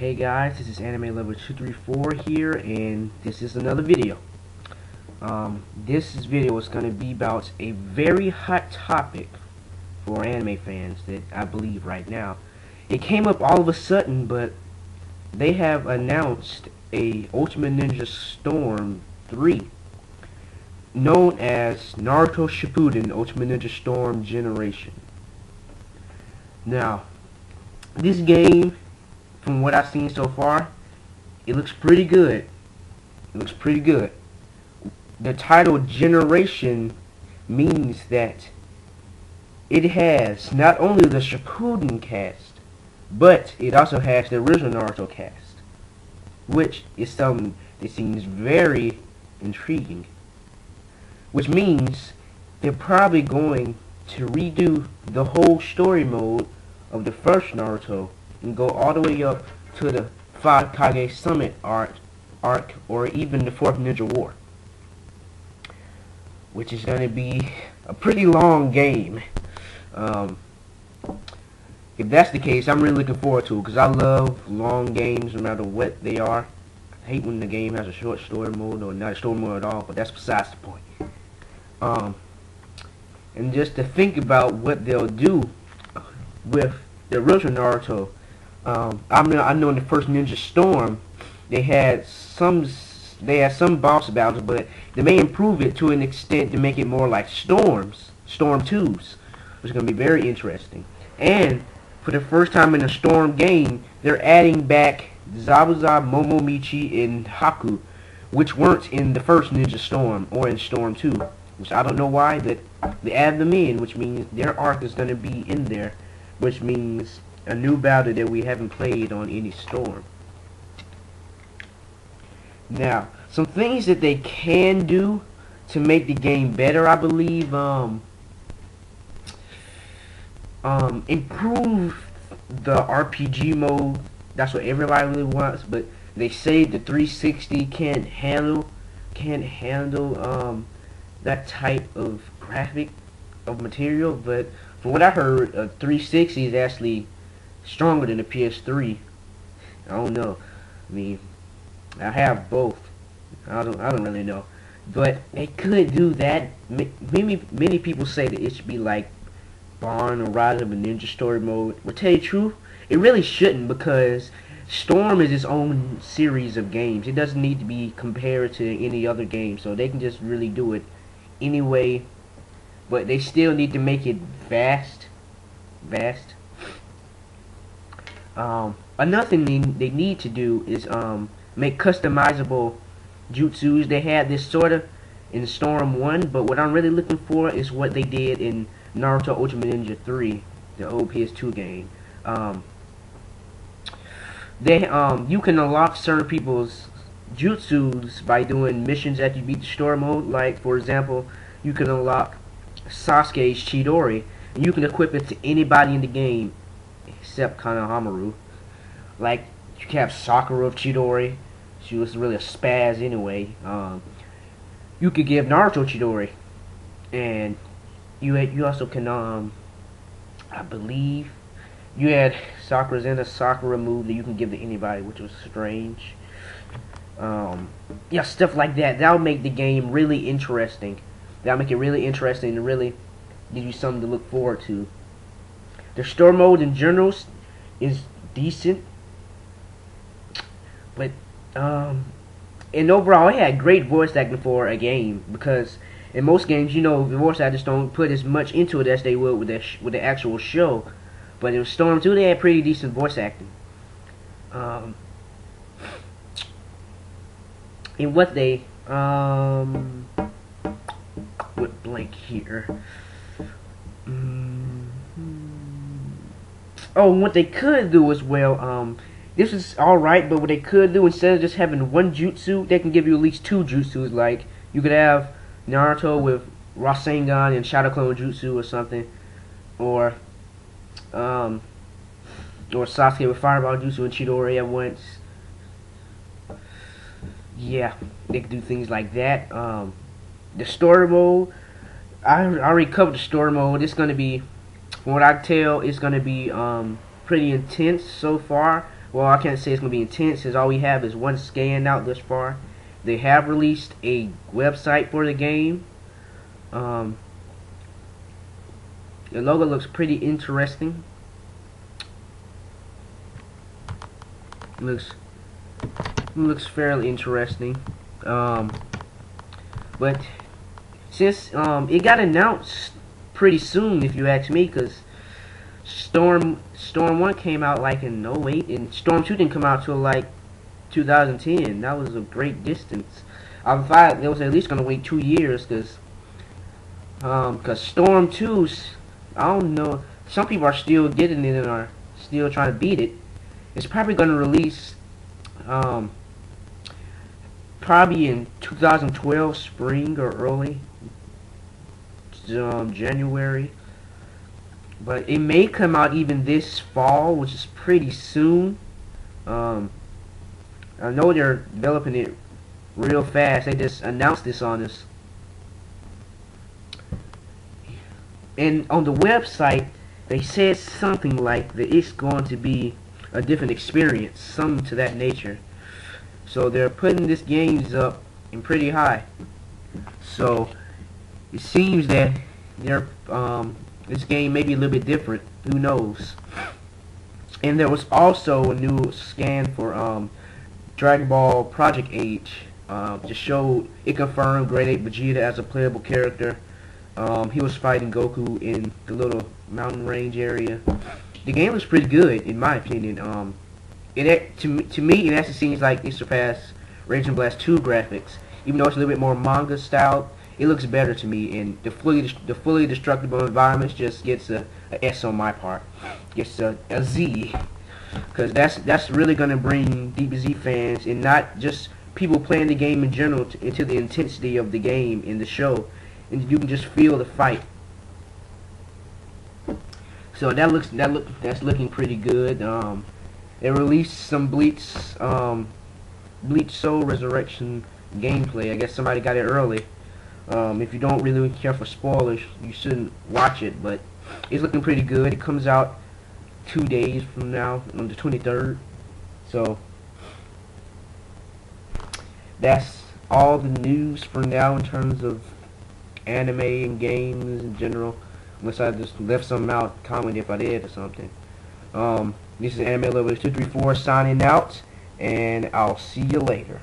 Hey guys, this is Anime Level 234 here, and this is another video. This video is going to be about a very hot topic for anime fans that I believe right now. It came up all of a sudden, but they have announced a Ultimate Ninja Storm 3, known as Naruto Shippuden Ultimate Ninja Storm Generation. Now, this game, from what I've seen so far, it looks pretty good. The title Generation means that it has not only the Shippuden cast, but it also has the original Naruto cast, which is something that seems very intriguing. Which means they're probably going to redo the whole story mode of the first Naruto and go all the way up to the 5 Kage Summit arc, or even the 4th Ninja War, which is going to be a pretty long game. If that's the case, I'm really looking forward to it, because I love long games no matter what they are. I hate when the game has a short story mode or not a story mode at all, but that's besides the point. And just to think about what they'll do with the original Naruto, I know in the first Ninja Storm they had some boss battles, but they may improve it to an extent to make it more like Storm 2s, which is going to be very interesting. And for the first time in a Storm game, they're adding back Zabuza, Momomichi, and Haku, which weren't in the first Ninja Storm or in Storm 2, which I don't know why, but they add them in, which means their arc is going to be in there, which means a new battle that we haven't played on any Storm. Now, some things that they can do to make the game better, I believe, improve the RPG mode. That's what everybody really wants, but they say the 360 can't handle that type of graphic of material. But from what I heard, a 360 is actually stronger than a PS3. I don't know. I mean, I have both. I don't really know, but they could do that. Many people say that it should be like Barn or Rise of a Ninja Story mode. But tell you the truth, it really shouldn't, because Storm is its own series of games. It doesn't need to be compared to any other game, so they can just really do it anyway. But they still need to make it vast. Another thing they need to do is make customizable jutsus. They had this sorta in Storm 1, but what I'm really looking for is what they did in Naruto Ultimate Ninja 3, the old PS2 game. You can unlock certain people's jutsus by doing missions after you beat the story mode. Like, for example, you can unlock Sasuke's Chidori, and you can equip it to anybody in the game except Konohamaru. Like, you can have Sakura of Chidori. She was really a spaz anyway. You could give Naruto Chidori, and you also can I believe you had Sakura's in a Sakura move that you can give to anybody, which was strange. Yeah, stuff like that. That'll make the game really interesting. That'll make it really interesting and really give you something to look forward to. The story mode in general is decent, but and overall it had great voice acting for a game, because in most games, you know, the voice actors don't put as much into it as they would with the actual show. But in Storm 2, they had pretty decent voice acting. And what they what blank here. Oh, what they could do as well, this is alright, but what they could do, instead of just having one jutsu, they can give you at least 2 jutsus. Like, you could have Naruto with Rasengan and Shadow Clone Jutsu or something, or Sasuke with Fireball Jutsu and Chidori at once. Yeah, they could do things like that. The story mode, I already covered the story mode. It's gonna be, from what I can tell, it's gonna be pretty intense so far. Well, I can't say it's going to be intense, as all we have is one scan out thus far. They have released a website for the game. The logo looks pretty interesting. Looks fairly interesting. But since it got announced pretty soon, if you ask me, because Storm 1 came out like in '08, and Storm 2 didn't come out till like 2010. That was a great distance. I thought they was at least gonna wait 2 years, cause Storm 2's, I don't know, some people are still getting it and are still trying to beat it. It's probably gonna release probably in 2012 spring or early January. But it may come out even this fall, which is pretty soon. I know they're developing it real fast. They just announced this on us. And on the website, they said something like that it's going to be a different experience, something to that nature. So they're putting this games up in pretty high. So it seems that they're this game may be a little bit different. Who knows? And there was also a new scan for Dragon Ball Project Age. Just showed it confirmed Grade 8 Vegeta as a playable character. He was fighting Goku in the little mountain range area. The game was pretty good, in my opinion. To me, it actually seems like it surpassed Raging Blast 2 graphics. Even though it's a little bit more manga style, it looks better to me. And the fully destructible environments just gets a S on my part. Gets a Z, because that's really gonna bring DBZ fans, and not just people playing the game in general, into the intensity of the game in the show, and you can just feel the fight. So that's looking pretty good. They released some Bleach Soul Resurrection gameplay. I guess somebody got it early. If you don't really care for spoilers, you shouldn't watch it, but it's looking pretty good. It comes out 2 days from now, on the 23rd. So that's all the news for now in terms of anime and games in general. Unless I just left something out, comment if I did or something. This is Anime Lovers 234 signing out, and I'll see you later.